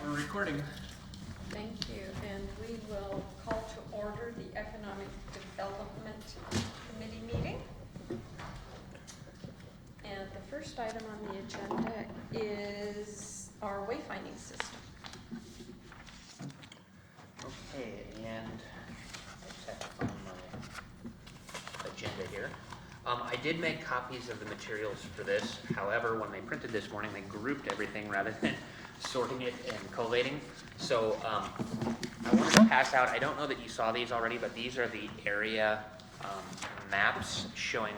we're recording. Thank you, and we will call to order the Economic Development Committee meeting. And the first item on the agenda is our wayfinding system. Okay, and I just have to find my agenda here. I did make copies of the materials for this. However, when they printed this morning, they grouped everything rather than sorting it and collating. So I wanted to pass out, I don't know that you saw these already, but these are the area maps showing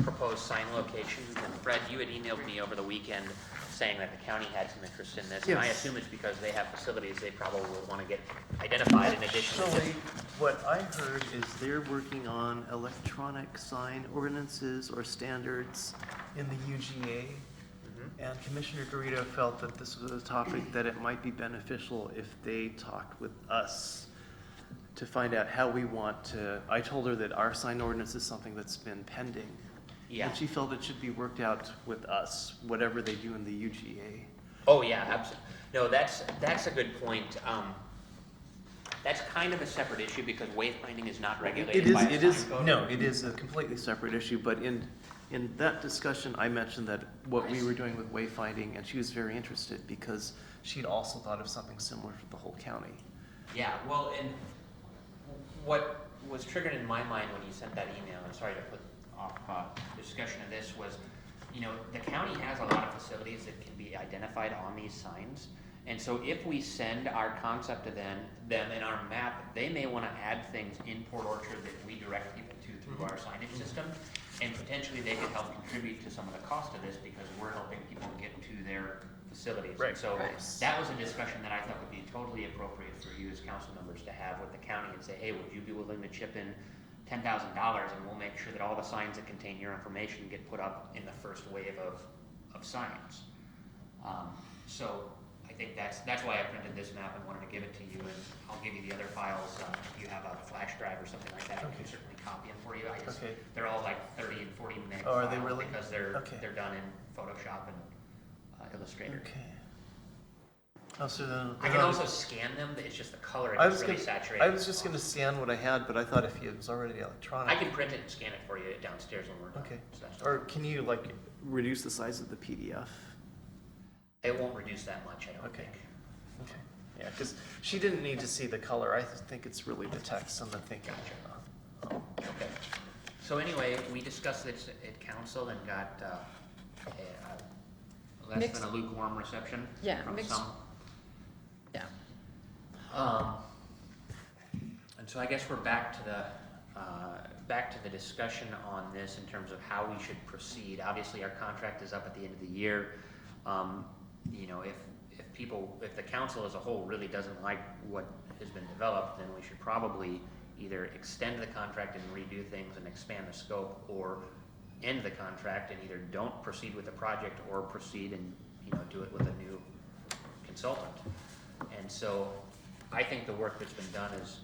proposed sign locations. And Fred, you had emailed me over the weekend saying that the county had some interest in this. Yes. And I assume it's because they have facilities they probably will want to get identified in addition to this. What I heard is they're working on electronic sign ordinances or standards in the UGA. And Commissioner Garrido felt that this was a topic that it might be beneficial if they talked with us to find out how we want to. I told her that our sign ordinance is something that's been pending. Yeah. And she felt it should be worked out with us, whatever they do in the UGA. Oh yeah, absolutely. No, that's a good point. That's kind of a separate issue because wayfinding is not regulated by a sign code. No, it is a completely separate issue, but in that discussion, I mentioned that what we were doing with wayfinding, and she was very interested because she'd also thought of something similar for the whole county. Yeah, well, and what was triggered in my mind when you sent that email, and sorry to put off discussion of this, was, you know, the county has a lot of facilities that can be identified on these signs. And so if we send our concept to them in our map, they may want to add things in Port Orchard that we direct people to through our signage system. And potentially they could help contribute to some of the cost of this because we're helping people get to their facilities. Right. And so that was a discussion that I thought would be totally appropriate for you as council members to have with the county and say, hey, would you be willing to chip in $10,000 and we'll make sure that all the signs that contain your information get put up in the first wave of signs. So I think that's why I printed this map and wanted to give it to you, and I'll give you the other files if you have a flash drive or something like that. I can certainly copy them for you. They're all like 30 and 40 minute are files they really? because they're done in Photoshop and Illustrator. Okay. Oh, so then I can also scan them. It's just the coloring is really saturated. I was just going to scan what I had, but I thought if it was already electronic. I can print it and scan it for you downstairs when we're done. Okay. So Or can you like reduce the size of the PDF? it won't reduce that much, I don't think. Okay. Yeah, because she didn't need to see the color. I think it's really the text and the thinking. Gotcha. Okay. So anyway, we discussed this at council and got a less than a lukewarm reception from some. Yeah. And so I guess we're back to the discussion on this in terms of how we should proceed. Obviously, our contract is up at the end of the year. You know, if the council as a whole really doesn't like what has been developed, then we should probably either extend the contract and redo things and expand the scope, or end the contract and either don't proceed with the project or proceed and, you know, do it with a new consultant. And so I think the work that's been done is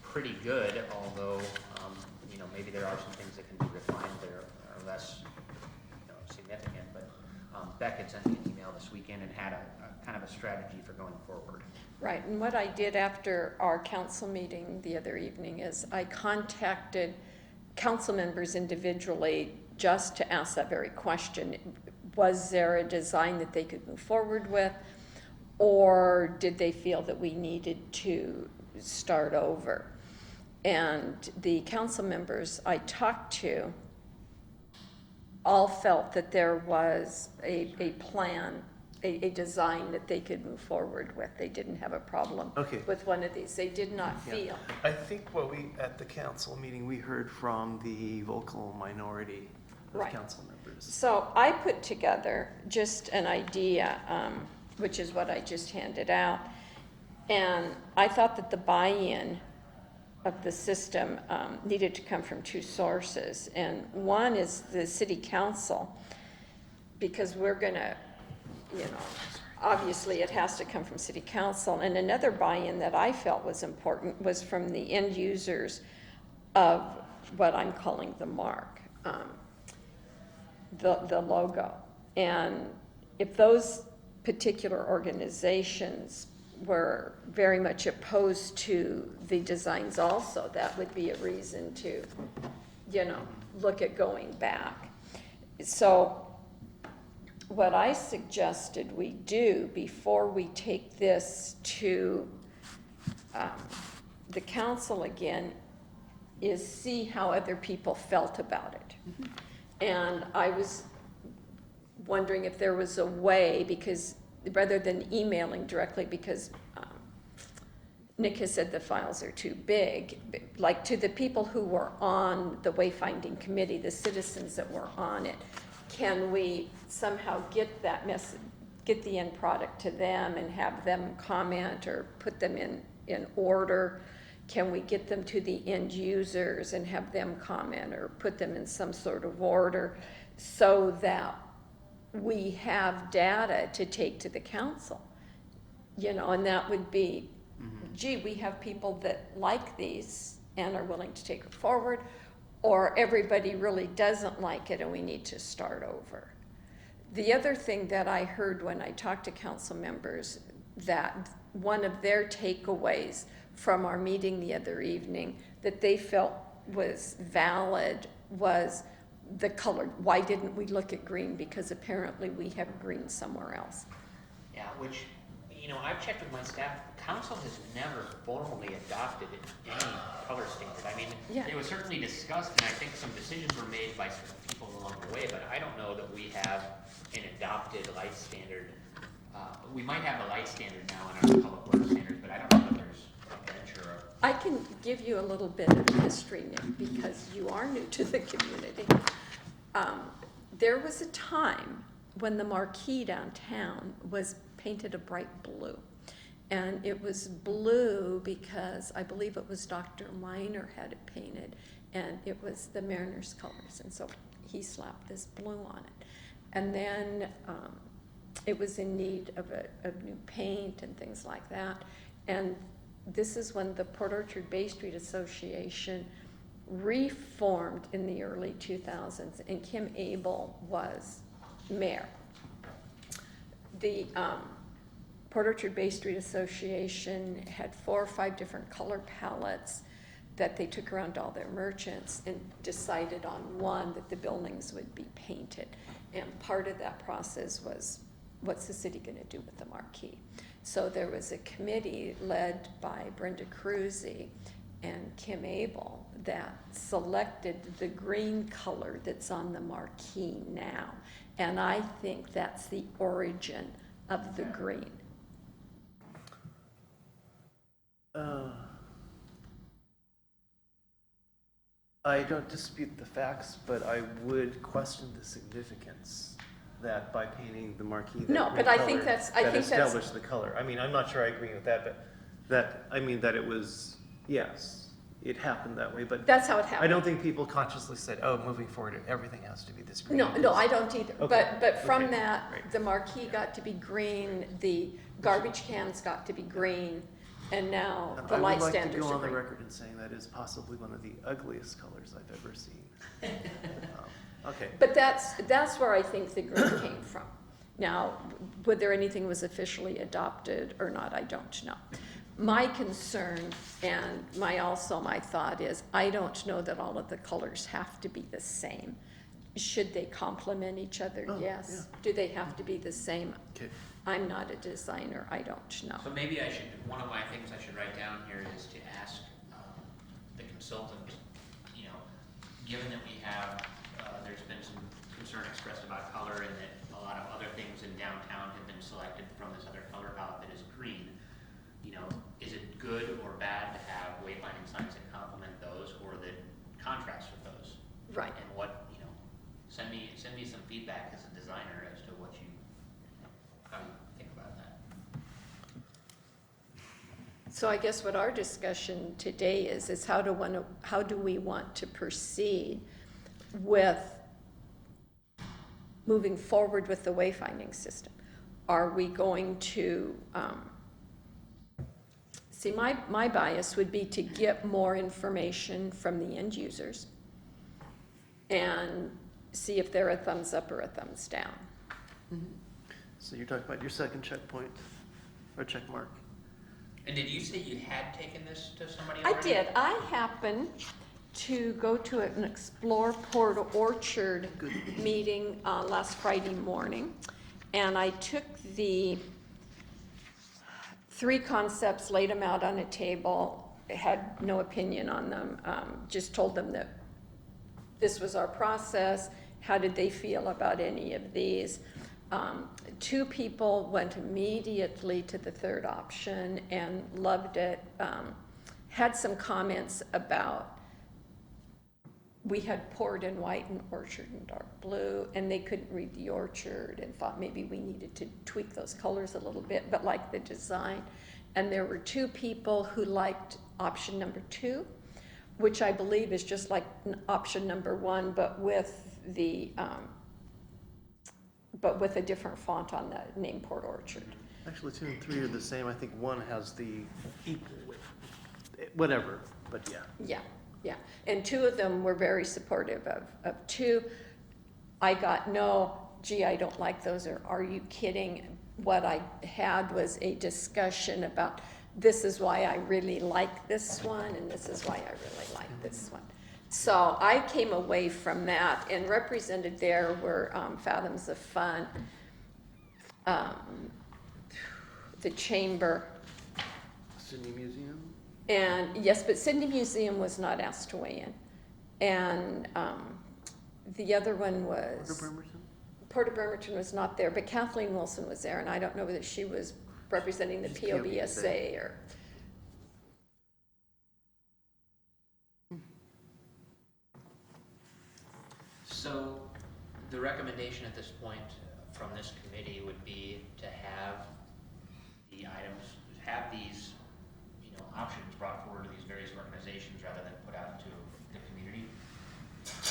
pretty good, although, you know, maybe there are some things that can be refined that are less, you know, significant. But Beck had sent me an email this weekend and had a kind of a strategy for going forward. Right, and what I did after our council meeting the other evening is I contacted council members individually just to ask that very question. Was there a design that they could move forward with, or did they feel that we needed to start over? And the council members I talked to all felt that there was a plan, a design that they could move forward with. They didn't have a problem with one of these. They did not feel. I think at the council meeting, we heard from the vocal minority of council members. So I put together just an idea, which is what I just handed out. And I thought that the buy-in of the system needed to come from two sources. And one is the city council, because we're gonna, you know, obviously it has to come from city council. And another buy-in that I felt was important was from the end users of what I'm calling the mark, the logo. And if those particular organizations were very much opposed to the designs also, that would be a reason to, you know, look at going back. So what I suggested we do before we take this to the council again is see how other people felt about it. And I was wondering if there was a way, because rather than emailing directly, because Nick has said the files are too big, like to the people who were on the wayfinding committee, the citizens that were on it, can we somehow get that message, get the end product to them and have them comment or put them in order? Can we get them to the end users and have them comment or put them in some sort of order so that we have data to take to the council? You know, and that would be, gee, we have people that like these and are willing to take it forward, or everybody really doesn't like it and we need to start over. The other thing that I heard when I talked to council members, that one of their takeaways from our meeting the other evening that they felt was valid was the color. Why didn't we look at green? Because apparently we have green somewhere else. Yeah, which, you know, I've checked with my staff, council has never formally adopted any color standard. I mean, Yeah. it was certainly discussed, and I think some decisions were made by certain people along the way, but I don't know that we have an adopted light standard. We might have a light standard now in our public works standards, but I don't know that there's a bench or a... I can give you a little bit of history, Nick, because you are new to the community. There was a time when the marquee downtown was painted a bright blue. And it was blue because I believe it was Dr. Miner had it painted, and it was the Mariners colors. And so he slapped this blue on it. And then it was in need of new paint and things like that. And this is when the Port Orchard Bay Street Association reformed in the early 2000s, and Kim Abel was mayor. The Port Orchard Bay Street Association had 4 or 5 different color palettes that they took around to all their merchants and decided on one that the buildings would be painted. And part of that process was, what's the city gonna do with the marquee? So there was a committee led by Brenda Cruzy and Kim Abel that selected the green color that's on the marquee now. And I think that's the origin of the green. I don't dispute the facts, but I would question the significance that by painting the marquee that No, green but I color, think that's- that established the color. I mean, I'm not sure I agree with that, but that it was, yes, it happened that way, but That's how it happened. I don't think people consciously said, oh, moving forward, everything has to be this green. No, I don't either. Okay, But from okay, that, right. the marquee got to be green, the garbage cans got to be green, and now the light standards I would like to go are on the green. record and saying that is possibly one of the ugliest colors I've ever seen. Okay. But that's where I think the green came from. Now, whether anything was officially adopted or not, I don't know. My concern and my thought is, I don't know that all of the colors have to be the same. Should they complement each other? Oh, Yes. yeah. Do they have to be the same? Okay. I'm not a designer, I don't know. So maybe I should, one of my things I should write down here is to ask the consultant, you know, given that we have, there's been some concern expressed about color and that a lot of other things in downtown have been selected from this other color palette that is green, you know, is it good or bad to have wayfinding signs that complement those or that contrast with those? Right. And what, you know, send me some feedback as a designer as to what you, how you think about that. So I guess what our discussion today is how do we want to proceed with moving forward with the wayfinding system? Are we going to, see, my bias would be to get more information from the end users and see if they're a thumbs up or a thumbs down. So you're talking about your second checkpoint, or check mark. And did you say you had taken this to somebody I already? did. I happened to go to an Explore Port Orchard meeting last Friday morning, and I took the 3 concepts, laid them out on a table, had no opinion on them, just told them that this was our process. How did they feel about any of these? 2 people went immediately to the 3rd option and loved it. Had some comments about, we had poured in white and orchard in dark blue, and they couldn't read the orchard and thought maybe we needed to tweak those colors a little bit, but liked the design. And there were 2 people who liked option number 2, which I believe is just like option number 1, but with a different font on the name Port Orchard. Actually, 2 and 3 are the same. I think 1 has the equal width, whatever, but yeah. Yeah, yeah. And 2 of them were very supportive of 2. I got no, gee, I don't like those, or are you kidding? What I had was a discussion about, this is why I really like this one, and this is why I really like this one. So I came away from that, and represented there were Fathoms of Fun, the Chamber, Sydney Museum? and yes, but Sydney Museum was not asked to weigh in. And the other one was... Porter Bremerton? Porter Bremerton was not there, but Kathleen Wilson was there, and I don't know whether she was representing the She's POBSA or... So the recommendation at this point from this committee would be to have the items, have these, options brought forward to these various organizations rather than put out to the community,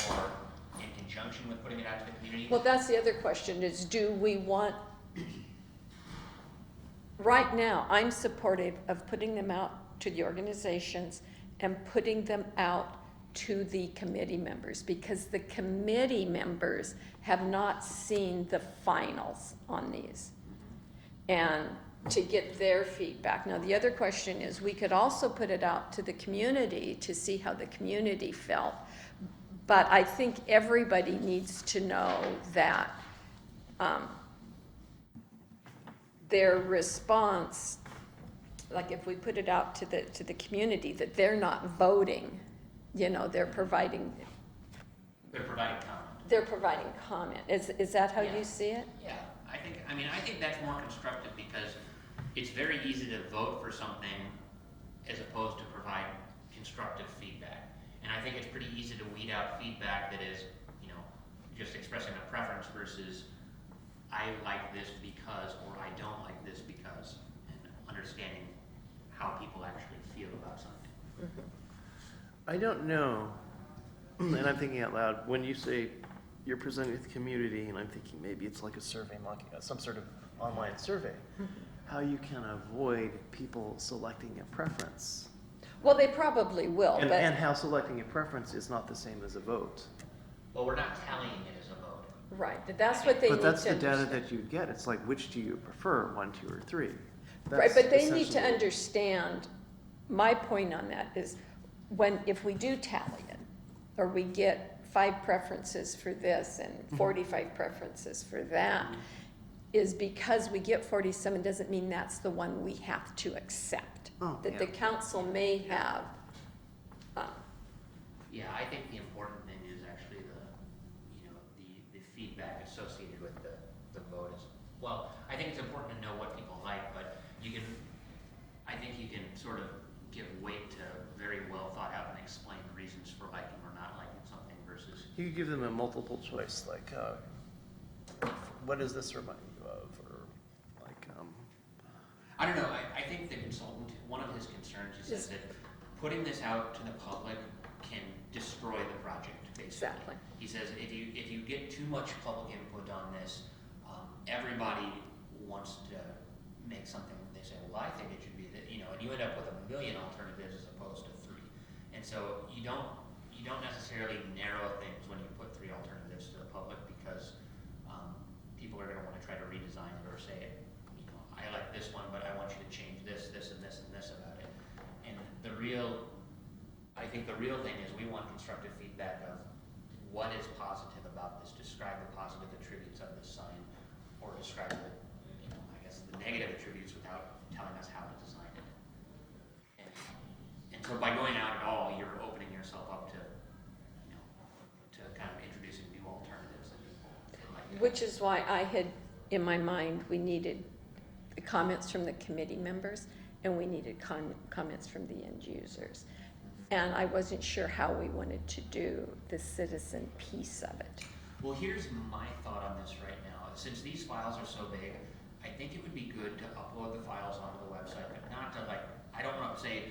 or in conjunction with putting it out to the community. Well, that's the other question, is do we want... Right now, I'm supportive of putting them out to the organizations and putting them out to the committee members, because the committee members have not seen the finals on these, and to get their feedback. Now, the other question is, we could also put it out to the community to see how the community felt, but I think everybody needs to know that their response, like if we put it out to the community, that they're not voting, they're providing comment. They're providing comment. Is that how Yeah. you see it? Yeah, I think that's more constructive, because it's very easy to vote for something as opposed to provide constructive feedback. And I think it's pretty easy to weed out feedback that is, just expressing a preference versus I like this because, or I don't like this because, and understanding how people actually feel about something. Mm-hmm. I don't know, and I'm thinking out loud, when you say you're presenting with the community, and I'm thinking maybe it's like a survey monkey, some sort of online survey, how you can avoid people selecting a preference. Well, they probably will, And but, how selecting a preference is not the same as a vote. Well, we're not tallying it as a vote. right, but that's what they need But to that's the understand. data that you get. It's like, which do you prefer, 1, 2, or 3? Right, That's but they need to essentially- understand, my point on that is, if we do tally it, or we get 5 preferences for this and 45 preferences for that, is because we get 47 doesn't mean that's the one we have to accept. Oh, That yeah. the council may have, Yeah, I think the important thing is actually the feedback associated with the vote is, well, I think it's important to know what people like, but I think you can sort of give weight to very well thought out and explained reasons for liking or not liking something versus, You could give them a multiple choice, like, what does this remind you of, or like, I don't know, I think the consultant, one of his concerns is Yes. that putting this out to the public can destroy the project, basically. Exactly. He says if you get too much public input on this, everybody wants to make something, they say, well, I think it should be that, and you end up with 1 million alternatives as opposed to 3. And so you don't necessarily narrow things when you put 3 alternatives to the public, because people people are gonna wanna try to redesign it or say, you know, I like this one, but I want you to change this, this, and this, and this about it. And I think the real thing is we want constructive feedback of what is positive about this, describe the positive attributes of this sign, or describe the, you know, I guess the negative attributes without telling us how to design it. And so by going out at all, you're opening yourself up to, you know, to kind of introducing new alternatives that people might get. Which is why I had, in my mind, we needed the comments from the committee members, and we needed comments from the end users. And I wasn't sure how we wanted to do the citizen piece of it. Well, here's my thought on this right now. Since these files are so big, I think it would be good to upload the files onto the website, but not to I don't want to say,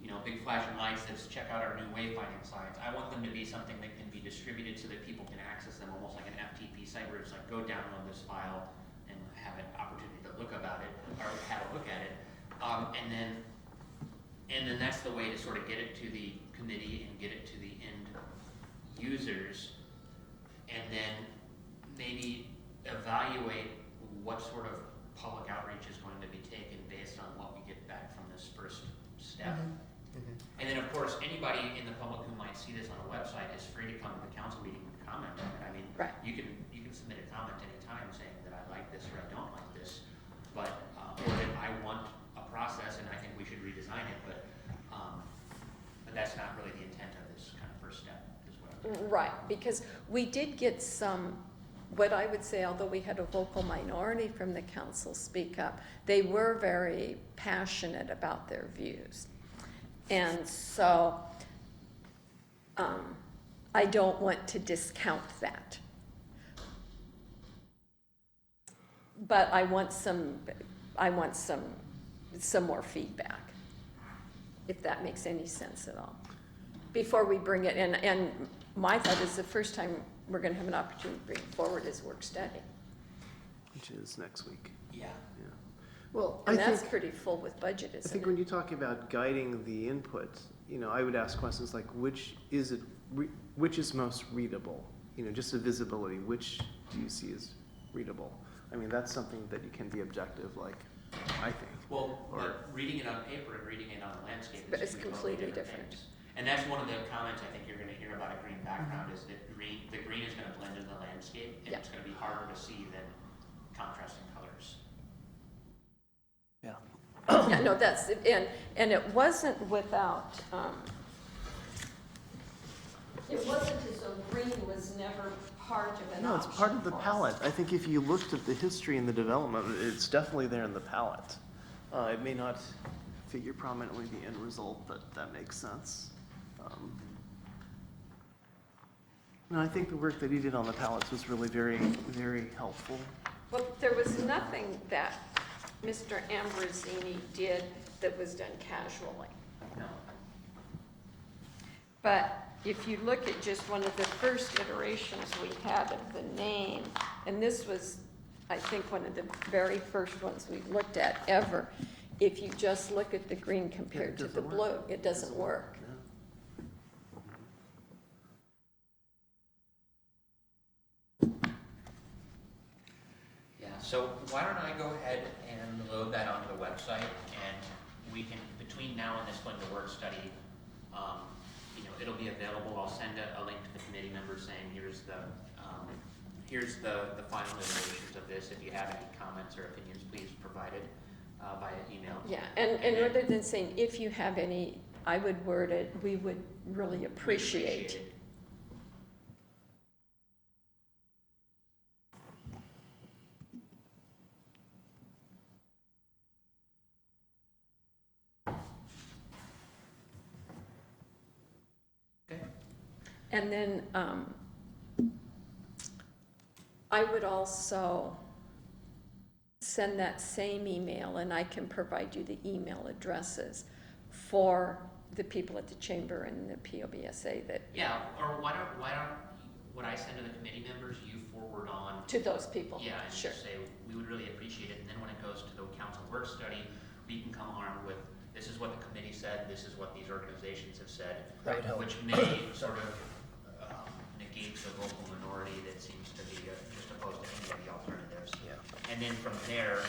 you know, big flashing lights that's check out our new wayfinding signs. I want them to be something that can be distributed so that people can access them almost like an FTP site where it's like, go download this file and have an opportunity to look about it, or have a look at it. And then that's the way to sort of get it to the committee and get it to the end users, and then maybe evaluate what sort of public outreach is going to be taken based on what we get back from this first step. And then, of course, anybody in the public who might see this on a website is free to come to the council meeting and comment on it. I mean, Right. you can submit a comment anytime saying that I like this or I don't like this, but or that I want a process and I think we should redesign it, but that's not really the intent of this kind of first step, is what I'm. Right, because we did get some, what I would say, although we had a vocal minority from the council speak up, they were very passionate about their views. And so I don't want to discount that. But I want some more feedback, if that makes any sense at all, before we bring it in. And my thought is the first time we're gonna have an opportunity to bring it forward is work study. Which is next week. Yeah. Yeah. Well, And I that's think, pretty full with budget, I isn't think it? when you talk about guiding the input, you know, I would ask questions like, which is most readable? You know, just a visibility, which do you see as readable? I mean, that's something that you can be objective, like, I think. Well, Or- but reading it on paper and reading it on a landscape But it's is two completely totally different. things. And that's one of the comments I think you're gonna hear about a green background, is that the green is gonna blend in the landscape, and Yeah. it's gonna be harder to see than contrasting colors. Yeah. Yeah, no, that's, and it wasn't without, it wasn't as though green was never part of an option. No, it's part of the for us. palette. I think if you looked at the history and the development, it's definitely there in the palette. It may not figure prominently in the end result, but that makes sense. No, I think the work that he did on the palettes was really very, very helpful. Well, there was nothing that Mr. Ambrosini did that was done casually. No. But if you look at just one of the first iterations we had of the name, and this was, I think, one of the very first ones we looked at ever, if you just look at the green compared to the doesn't blue, work. it doesn't work. Yeah, so why don't I go ahead and load that onto the website, and we can, between now and this going to work study, you know, it'll be available. I'll send a link to the committee members saying, here's the final iterations of this. If you have any comments or opinions, please provide it via email. Yeah, and rather than saying, if you have any, I would word it, we would really appreciate. it. Okay. And then I would also send that same email, and I can provide you the email addresses for the people at the chamber and the POBSA that, Yeah, or why don't what I send to the committee members, you forward on. to those people. Yeah, and Sure. just say, we would really appreciate it, and then when it goes to the council work study, we can come armed with, this is what the committee said, this is what these organizations have said. That would help. Which may sort of negate gates a vocal minority that seems to be just opposed to any of the alternatives. Yeah. And then from there,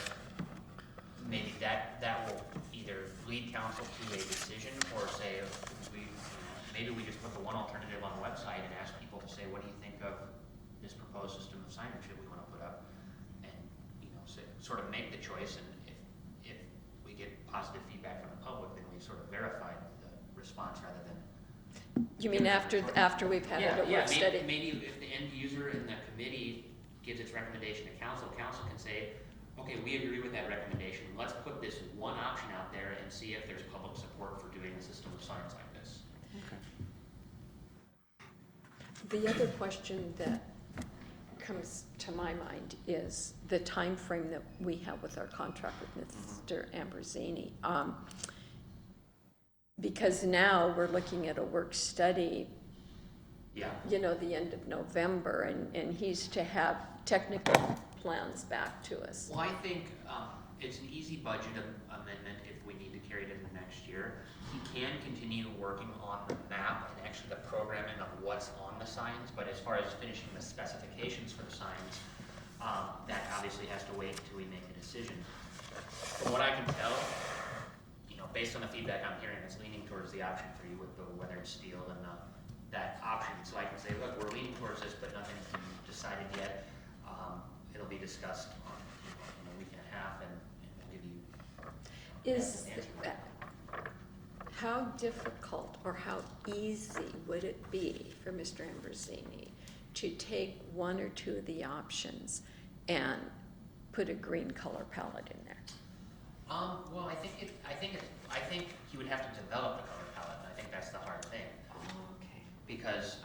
maybe that will either lead council to a decision or say, maybe we just put the one alternative on the website and ask people to say, what do you think of this proposed system of signage that we want to put up? And, sort of make the choice, and if we get positive feedback from the public, then we sort of verify the response rather than. You mean after we've had a work study? Maybe if the end user in the committee gives its recommendation to council, council can say, okay, we agree with that recommendation. Let's put this one option out there and see if there's public support for doing a system of signs like this. Okay. The other question that comes to my mind is the time frame that we have with our contract with Mr. Ambrosini. Because now we're looking at a work study, Yeah. The end of November, and he's to have technical plans back to us. Well, I think it's an easy budget amendment if we need to carry it into next year. He can continue working on the map and actually the programming of what's on the signs, but as far as finishing the specifications for the signs, that obviously has to wait until we make a decision. From what I can tell, based on the feedback I'm hearing, it's leaning towards the option for you with the weathered steel and that option. So I can say, look, we're leaning towards this, but nothing's been decided yet. It'll be discussed in a week and a half, and we'll give you Is an answer. how difficult or how easy would it be for Mr. Ambrosini to take one or two of the options and put a green color palette in there? Well, I think he would have to develop the color palette, and I think that's the hard thing. Okay. Because,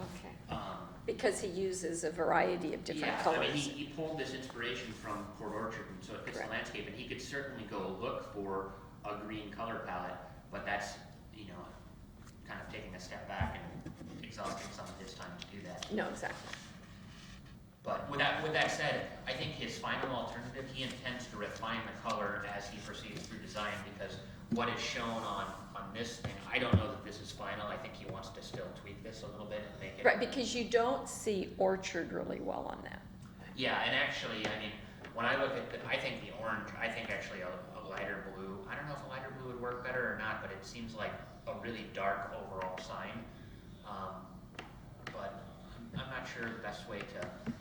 Because he uses a variety of different yeah, colors. I mean, he pulled this inspiration from Port Orchard, and so it fits the Correct. landscape, and he could certainly go look for a green color palette, but that's, kind of taking a step back and exhausting some of his time to do that. No, exactly. But with that said, I think his final alternative, he intends to refine the color as he proceeds through design, because what is shown on this thing, I don't know that this is final. I think he wants to still tweak this a little bit and make it. Right, because you don't see Orchard really well on that. Yeah, and actually, I mean, when I look at I think the orange, I think actually a lighter blue, I don't know if a lighter blue would work better or not, but it seems like a really dark overall sign. But I'm not sure the best way to.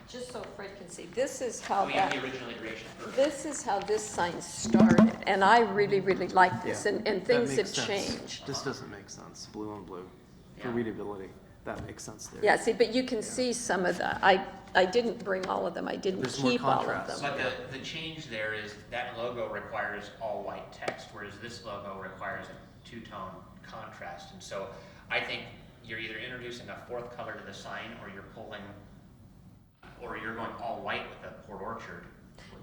Just so Fred can see, this is how We have the original iteration. this is how this sign started, and I really, really like this, Yeah, and that things have makes sense. changed. This doesn't make sense, blue on blue, for Yeah. readability. That makes sense there. Yeah, see, but you can see some of the, I didn't bring all of them, I didn't There's more keep all of contrast. them. But the change there is that logo requires all white text, whereas this logo requires a two-tone contrast. And so I think you're either introducing a fourth color to the sign, or you're going all white with a Port Orchard.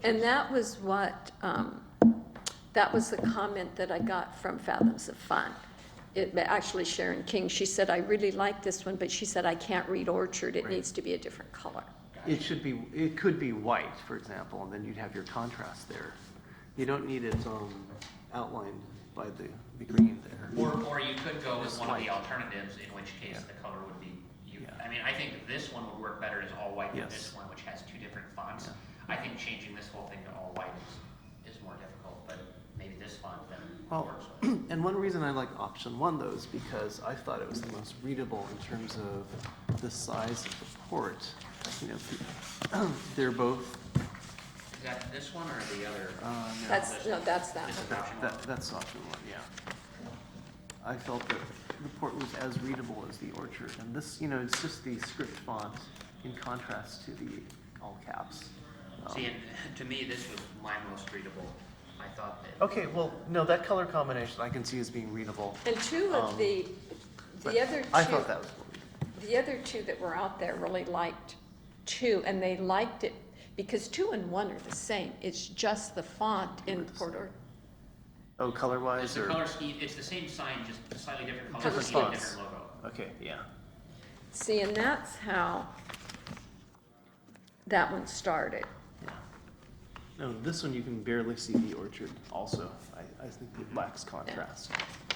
And that was what, that was the comment that I got from Fathoms of Fun. Actually, Sharon King, she said, I really like this one, but she said, I can't read Orchard, it Right. needs to be a different color. It could be white, for example, and then you'd have your contrast there. You don't need it outlined by the green there. Or you could go with Just one of the white. alternatives, in which case Yeah. the color would be, Yeah. I mean, I think this one would work better as all white than Yes. this one, which has two different fonts. Yeah. I think changing this whole thing to all white is more difficult, but maybe this font then Well, works with it. and one reason I like option one, though, is because I thought it was the most readable in terms of the size of the port. They're both, Is that this one or the other? no, That's that This one. is option one. that's option one, yeah. I felt that the port was as readable as the Orchard, and this, it's just the script font in contrast to the all caps. See, and to me, this was my most readable. I thought that. Okay, well, no, that color combination I can see as being readable. And two of the But other I two, thought that was readable. the other two that were out there really liked two, and they liked it because 2 and 1 are the same. It's just the font in Port Orchard. Oh, It's color-wise, the or? color scheme, it's the same sign, just a slightly different color Different scheme, fonts. different logo. Okay, yeah. See, and that's how that one started. No, this one you can barely see the Orchard also. I think it lacks contrast.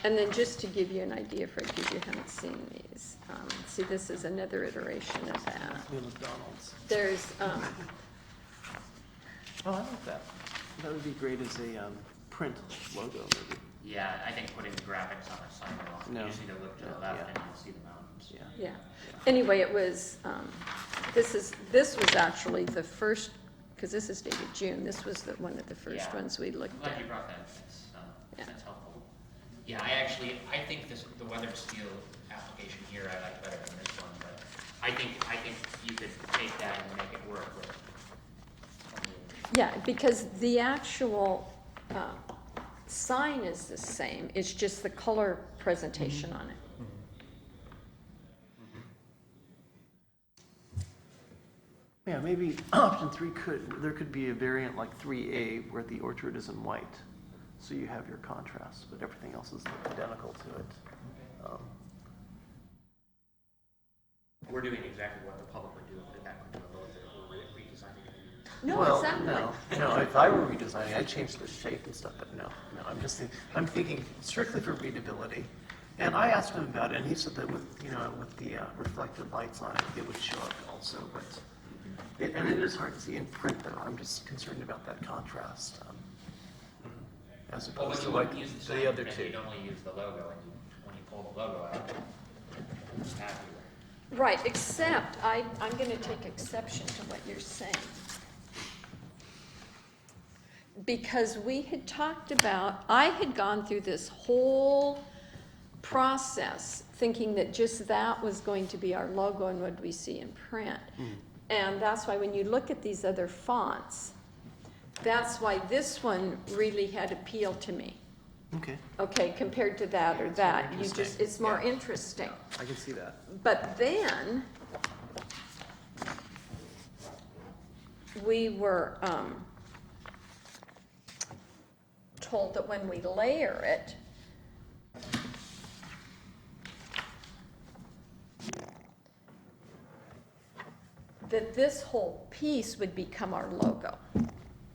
And then just to give you an idea, for because you haven't seen these, see, this is another iteration of that. The McDonald's. There's, Oh, I like that. That would be great as a print logo, maybe. Yeah, I think putting the graphics on a sign will, No. you just need to look to the No, left yeah. and you'll see the mountains. Yeah. yeah. Anyway, it was, this was actually the first, because this is dated June, this was one of the first Yeah. ones we I'm looked glad at. you brought that up. Yeah. That's helpful. Yeah, I think the weathered steel application here I like better than this one, but I think you could take that and make it work with. Yeah, because the actual sign is the same, it's just the color presentation on it. Yeah, maybe option 3 there could be a variant like 3A where the orchard is in white. So you have your contrast, but everything else is identical to it. We're doing exactly what the public would do if that were to vote that we're redesigning it. No, Well, exactly. No, if I were redesigning, I'd change the shape and stuff, but no, I'm thinking strictly for readability. And I asked him about it, and he said that with the reflected lights on it, it would show up also, but and it is hard to see in print though. I'm just concerned about that contrast. As Well, opposed but to you like wouldn't use the the sign, other because two. you'd only use the logo, and when you pull the logo out, it's happy. Right, except I'm going to take exception to what you're saying. Because we had talked about, I had gone through this whole process thinking that just that was going to be our logo and what we see in print. And that's why when you look at these other fonts, that's why this one really had appeal to me. Okay, Okay, compared to that or that, you just, interesting. it's more Yeah. interesting. I can see that. But then, we were told that when we layer it, that this whole piece would become our logo.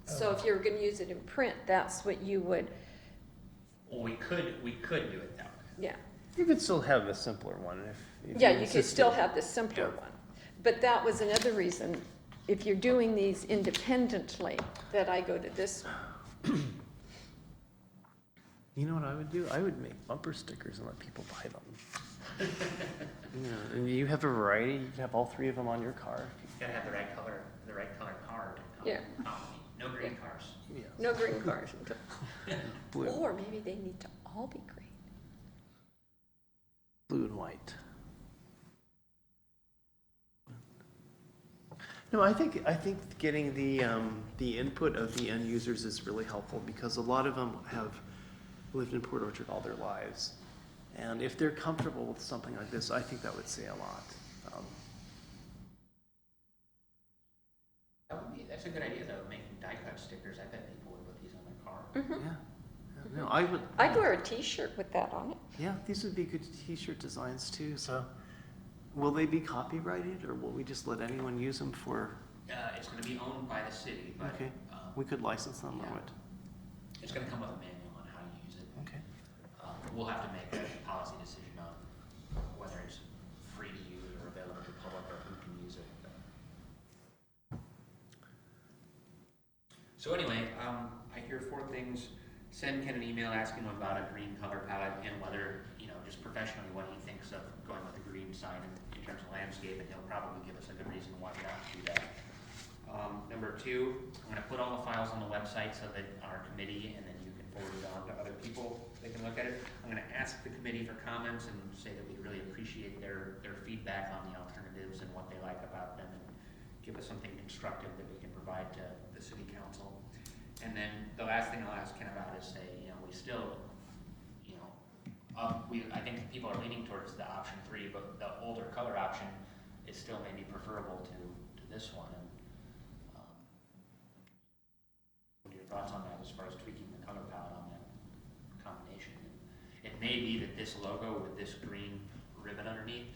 So if you were gonna use it in print, that's what you would, Well, we could do it that way. yeah. You could still have a simpler one if Yeah, you you could insisted. still have the simpler Yeah. one. But that was another reason, if you're doing these independently, that I go to this one. You know what I would do? I would make bumper stickers and let people buy them. And you have a variety. You can have all 3 of them on your car. You gotta have the right color card. Yeah. No green cars. Yeah. No green cars. Blue, Or maybe they need to all be green. blue and white. No, I think getting the input of the end users is really helpful because a lot of them have lived in Port Orchard all their lives. And if they're comfortable with something like this, I think that would say a lot. That's a good idea though, making die cut stickers. I bet people would put these on their car. Yeah. No, I would. I'd wear a t-shirt with that on it. Yeah, these would be good t-shirt designs too. So, will they be copyrighted, or will we just let anyone use them for? It's gonna be owned by the city, but, Okay, we could license them or yeah. what? it's gonna come with a manual on how to use it. Okay. We'll have to make a policy decision on whether it's free to use or available to the public or who can use it. So anyway, I hear 4 things. Send Ken an email asking him about a green color palette and whether, just professionally what he thinks of going with the green sign in terms of landscape, and he'll probably give us a good reason why we have to do that. Number 2, I'm gonna put all the files on the website so that our committee, and then you can forward it on to other people, they can look at it. I'm gonna ask the committee for comments and say that we really appreciate their feedback on the alternatives and what they like about them, and give us something constructive that we can provide to the city council. And then the last thing I'll ask Ken about is say, we still, I think people are leaning towards the option 3, but the older color option is still maybe preferable to this one. And, what are your thoughts on that as far as tweaking the color palette on that combination? It may be that this logo with this green ribbon underneath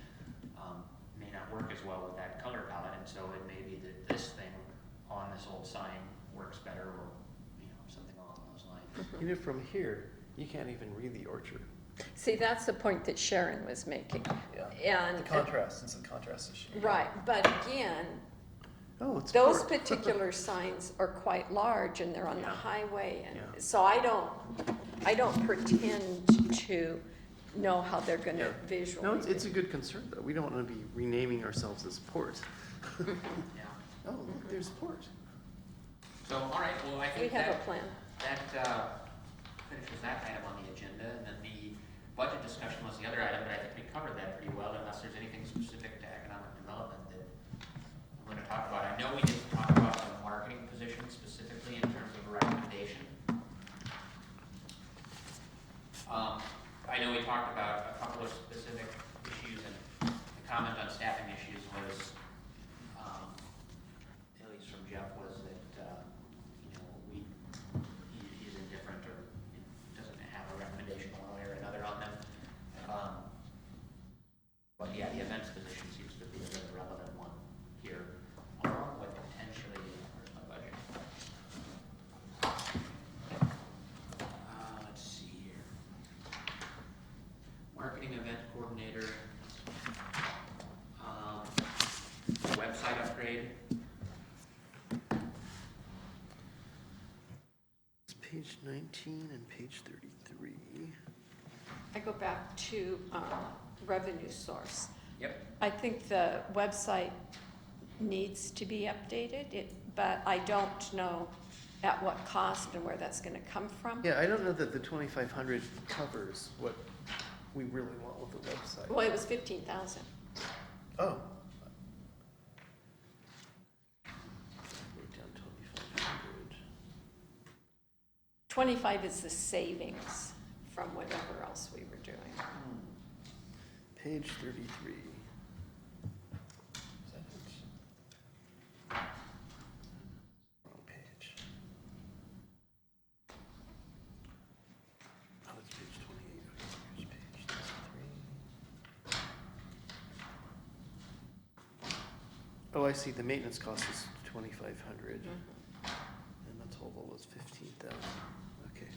may not work as well with that color palette, and so it may be that this thing on this old sign works better, or something along those lines. From here, you can't even read the orchard. See, that's the point that Sharon was making. Yeah, And, the contrast, it's a contrast issue. right, but again, Oh, it's those port. particular signs are quite large and they're on the Yeah. highway, and Yeah. so I don't pretend to know how they're gonna Yeah. visually. No, it's a good concern, though. We don't want to be renaming ourselves as port. Yeah. Oh, look, there's port. So, all right, well, I We think have a that, plan. finishes that item on the agenda, and then the budget discussion was the other item, but I think we covered that pretty well, unless there's anything specific to economic development that I'm gonna talk about. I know we didn't talk about the marketing position specifically in terms of a recommendation. I know we talked about a couple of specific issues, and the comment on staffing issues was, at least from Jeff, was that, he's indifferent or doesn't have a recommendation one way or another on them. But yeah, the events position seems to be a very relevant one here, along with potentially, where's my budget? Let's see here. Marketing event coordinator, website upgrade. It's page 19 and page 33. I go back to revenue source. Yep. I think the website needs to be updated, but I don't know at what cost and where that's gonna come from. Yeah, I don't know that the 2,500 covers what we really want with the website. Well, it was 15,000. Oh. Wrote down 2,500. 25 is the savings from whatever else we were doing. Page 33. Is that it? Wrong page. Oh, it's page 28. Okay, here's page 33. Oh, I see. The maintenance cost is 2,500, and the total was 15,000. Okay.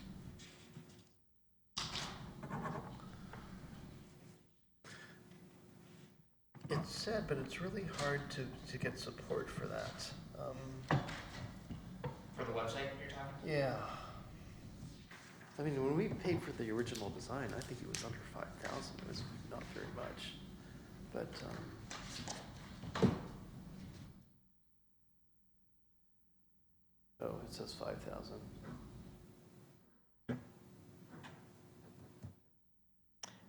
It's sad, but it's really hard to get support for that. For the website you're talking? Yeah. I mean, when we paid for the original design, I think it was under 5,000. It was not very much, but oh, it says 5,000.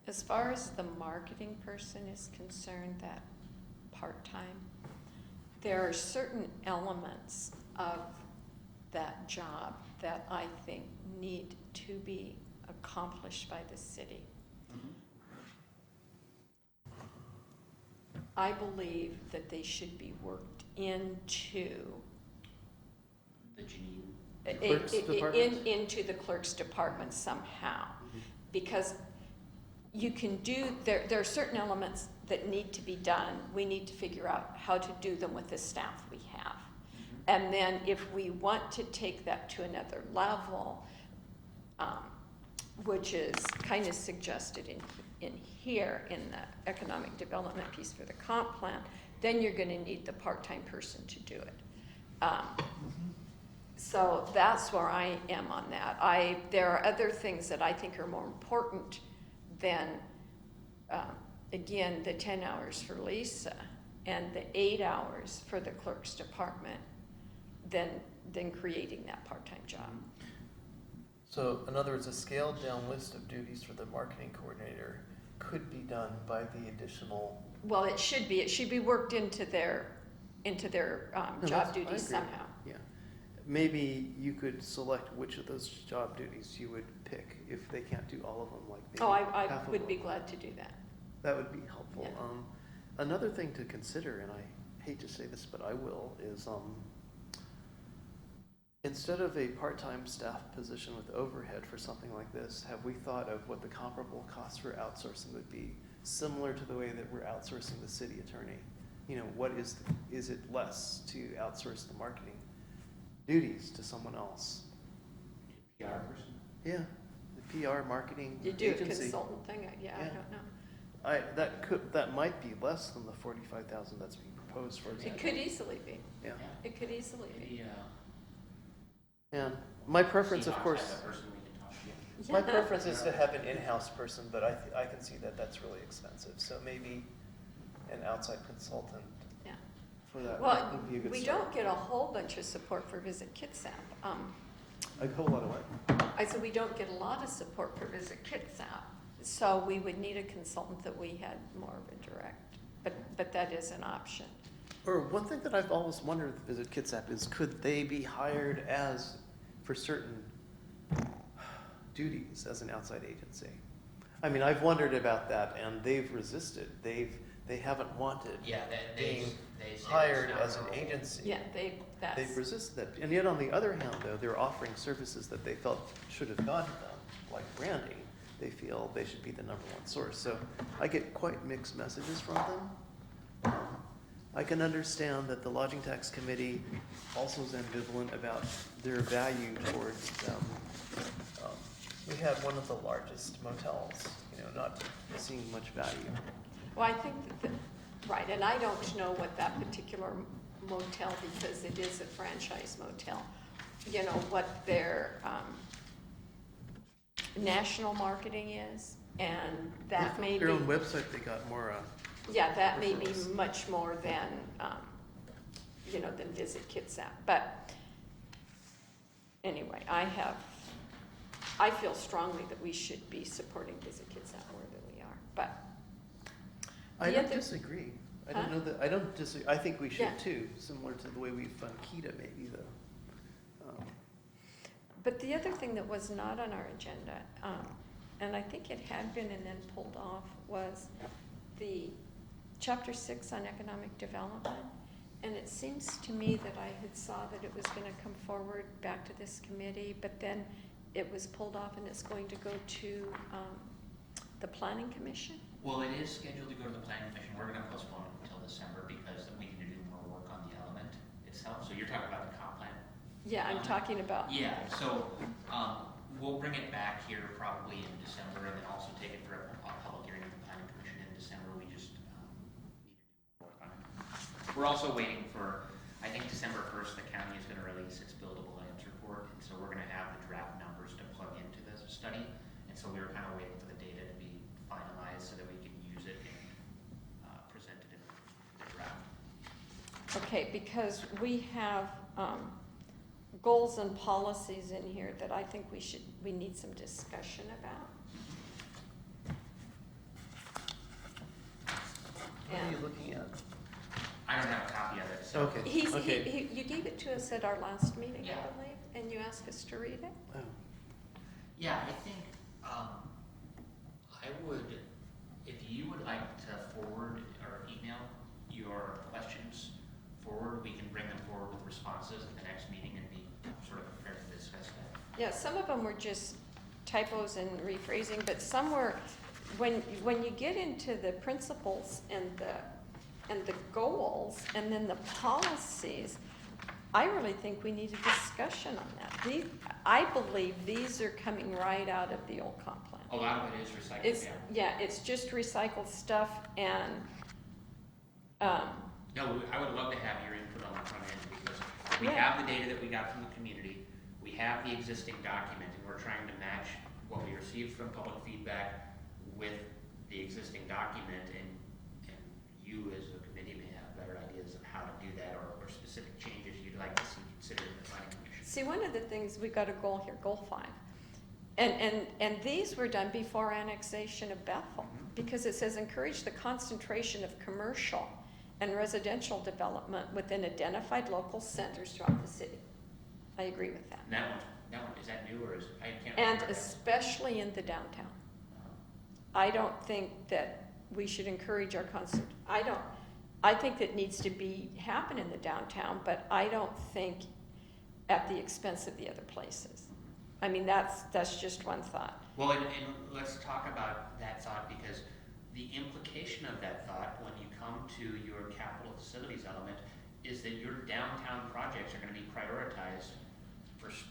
As far as the marketing person is concerned, that part-time, there are certain elements of that job that I think need to be accomplished by the city. I believe that they should be worked into The Janine. Clerk's department? into the clerk's department somehow. Because you can do, there are certain elements that need to be done. We need to figure out how to do them with the staff we have. And then if we want to take that to another level, which is kind of suggested in here in the economic development piece for the comp plan, then you're gonna need the part-time person to do it. So that's where I am on that. There are other things that I think are more important than, again, the 10 hours for Lisa and the 8 hours for the clerk's department than creating that part-time job. So, in other words, a scaled down list of duties for the marketing coordinator could be done by the additional. Well, it should be worked into their No, job that's- I duties agree. somehow. Yeah. Maybe you could select which of those job duties you would pick if they can't do all of them, like maybe Oh, I half of would be them. glad to do that. That would be helpful. Yeah. Another thing to consider, and I hate to say this, but I will, is instead of a part-time staff position with overhead for something like this, have we thought of what the comparable cost for outsourcing would be, similar to the way that we're outsourcing the city attorney? You know, what is it less to outsource the marketing duties to someone else? PR person? Yeah, if PR marketing You do a agency. consultant thing, yeah, I Yeah. don't know. That might be less than the 45,000 that's being proposed, for It example. could easily be, Yeah. it could easily be. Maybe, And my preference, of Seahawks course, has a person we can talk to. my preference is to have an in-house person, but I can see that that's really expensive. So maybe an outside consultant Yeah. for that Well, would be a good we start. don't get a whole bunch of support for Visit Kitsap. A whole lot of what? I said we don't get a lot of support for Visit Kitsap, so we would need a consultant that we had more of a direct, but that is an option. Or one thing that I've always wondered with Visit Kitsap is could they be hired for certain duties as an outside agency? I mean, I've wondered about that, and they've resisted. They haven't wanted Yeah, being they say hired that's as not an their role. agency. Yeah, that's, They've resisted that. And yet, on the other hand, though, they're offering services that they felt should have gone to them, like branding. They feel they should be the #1 source. So I get quite mixed messages from them. I can understand that the Lodging Tax Committee also is ambivalent about their value towards them. We had one of the largest motels, not seeing much value. well, I think right, and I don't know what that particular motel, because it is a franchise motel, what their national marketing is, and that may be. Their own website, they got more, Yeah, that may be referrals. much more than, than Visit Kitsap, but anyway, I feel strongly that we should be supporting Visit Kitsap more than we are, but. I The don't other- disagree. I Huh? don't know that, I don't disagree. I think we Yeah. should too, similar to the way we fund KETA maybe though. But the other thing that was not on our agenda, and I think it had been and then pulled off, was the Chapter 6 on economic development. And it seems to me that I had saw that it was gonna come forward back to this committee, but then it was pulled off and it's going to go to the Planning Commission. Well, it is scheduled to go to the planning commission. We're gonna postpone it until December because we need to do more work on the element itself. So you're talking about the comp plan? Yeah, I'm talking about, Yeah, so, we'll bring it back here probably in December and then also take it for a public hearing at the planning commission in December. We just, need to do more work on it. We're also waiting for, I think December 1st, the county is gonna release its buildable lands report. And so we're gonna have the draft numbers to plug into this study. And so we were kind of waiting for the data to be finalized so that we can use it and, present it in the draft. okay, because we have goals and policies in here that I think we need some discussion about. What are you And looking at? I don't have a copy of it, so. Okay, okay. you gave it to us at our last meeting, Yeah. I believe, and you asked us to read it? Oh. Yeah, I think, I would, if you would like to forward or email your questions forward, we can bring them forward with responses at the next meeting and be sort of prepared to discuss that. Yeah, some of them were just typos and rephrasing, but some were, when you get into the principles and the goals and then the policies, I really think we need a discussion on that. I believe these are coming right out of the old comp plan. A lot of it is recycled, It's, yeah. yeah, it's just recycled stuff and, No, I would love to have your input on the front end because we Yeah. have the data that we got from the community, we have the existing document, and we're trying to match what we received from public feedback with the existing document, and you as a committee may have better ideas of how to do that or specific changes you'd like to see considered in the planning commission. see, one of the things, we got a goal here, goal 5. And these were done before annexation of Bethel, because it says encourage the concentration of commercial and residential development within identified local centers throughout the city. I agree with that. And that one, is that new or is, I can't And remember. especially in the downtown. I don't think that we should encourage our I think that needs to happen in the downtown, but I don't think at the expense of the other places. I mean, that's just one thought. Well, and let's talk about that thought because the implication of that thought when you come to your capital facilities element is that your downtown projects are gonna be prioritized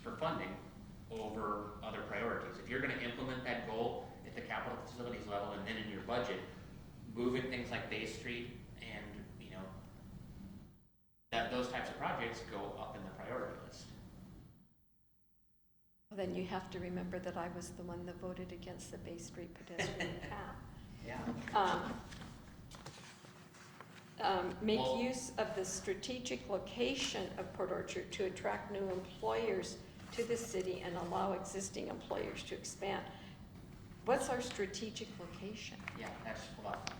for funding over other priorities. If you're gonna implement that goal at the capital facilities level and then in your budget, moving things like Bay Street and, you know, that those types of projects go up in the priority list. Well, then you have to remember that I was the one that voted against the Bay Street pedestrian path. Yeah. Make Well- use of the strategic location of Port Orchard to attract new employers to the city and allow existing employers to expand. What's our strategic location? Yeah, that's a lot.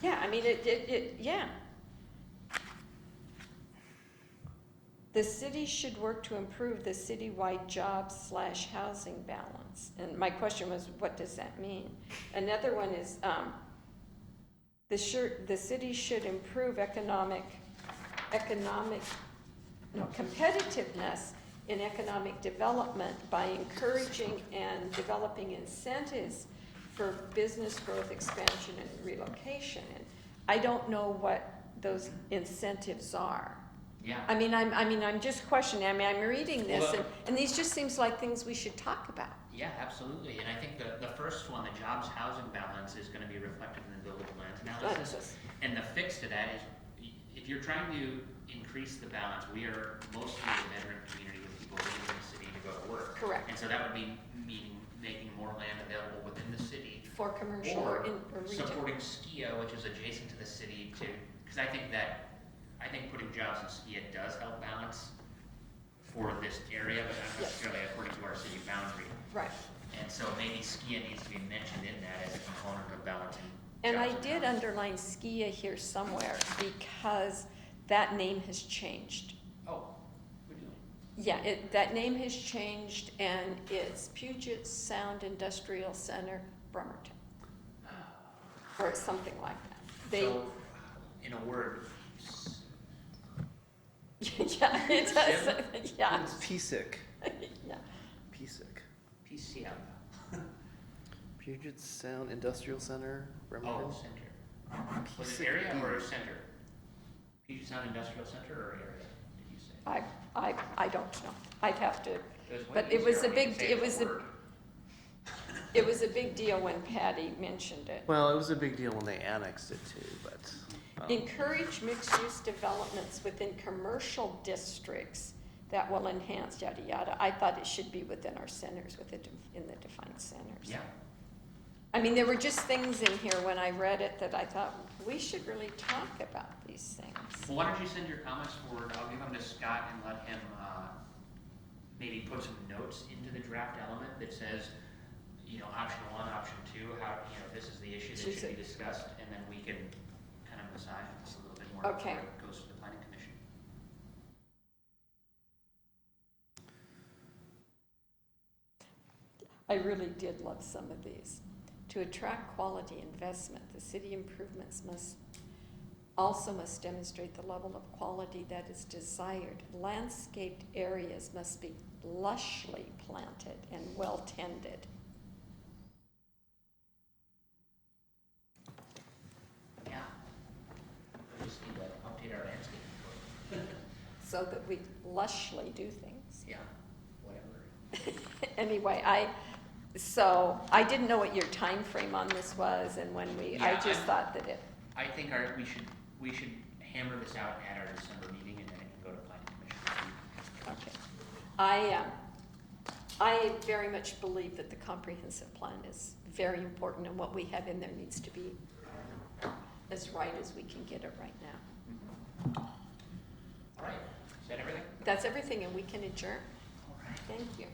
Yeah, I mean, yeah. The city should work to improve the citywide jobs/housing balance. And my question was, what does that mean? Another one is, the city should improve competitiveness in economic development by encouraging and developing incentives for business growth, expansion, and relocation. And I don't know what those incentives are. Yeah. I mean, I'm just questioning. I mean, I'm reading this, Well, and these just seems like things we should talk about. Yeah, absolutely. And I think the first one, the jobs housing balance, is gonna be reflected in the buildable lands analysis. And the fix to that is, if you're trying to increase the balance, we are mostly a veteran community with people living in the city to go to work. Correct. And so that would be meaning making more land available within the city. For commercial or retail. Supporting SKIA, which is adjacent to the city to, because I think putting jobs in SKIA does help balance for this area, but not Yes. necessarily according to our city boundary. Right. And so maybe SKIA needs to be mentioned in that as a component of balancing. And I jobs did balance. underline SKIA here somewhere because that name has changed. Oh, we do. Yeah, that name has changed and it's Puget Sound Industrial Center, Bremerton. Or something like that. So, in a word, Yeah, it does, yeah. It's PSIC. Yeah. PSIC. PCM. Puget Sound Industrial Center, Bremerton. Oh, center. Was it area or center? Puget Sound Industrial Center or area, did you say? I don't know. I'd have to, It was way but it was easier a when you big, could say it the was a, word. it was a big deal when Patty mentioned it. Well, it was a big deal when they annexed it too, but. Encourage mixed-use developments within commercial districts that will enhance yada yada. I thought it should be within our centers, in the defined centers. Yeah. I mean, there were just things in here when I read it that I thought, we should really talk about these things. Well, why don't you send your comments forward? I'll give them to Scott and let him, maybe put some notes into the draft element that says, you know, option 1, option 2, how, you know, this is the issue that should be discussed, and then we can kind of massage this a little bit more Okay. before it goes to the planning commission. I really did love some of these. To attract quality investment, the city improvements must demonstrate the level of quality that is desired. Landscaped areas must be lushly planted and well tended. Yeah. We just need to update our landscape code. So that we lushly do things. Yeah, whatever. Anyway, so I didn't know what your time frame on this was and when I Yeah, just thought that it, I think we should hammer this out at our December meeting, and then it can go to planning commission. okay. I very much believe that the comprehensive plan is very important and what we have in there needs to be as right as we can get it right now. All right, is that everything? That's everything and we can adjourn. All right. Thank you.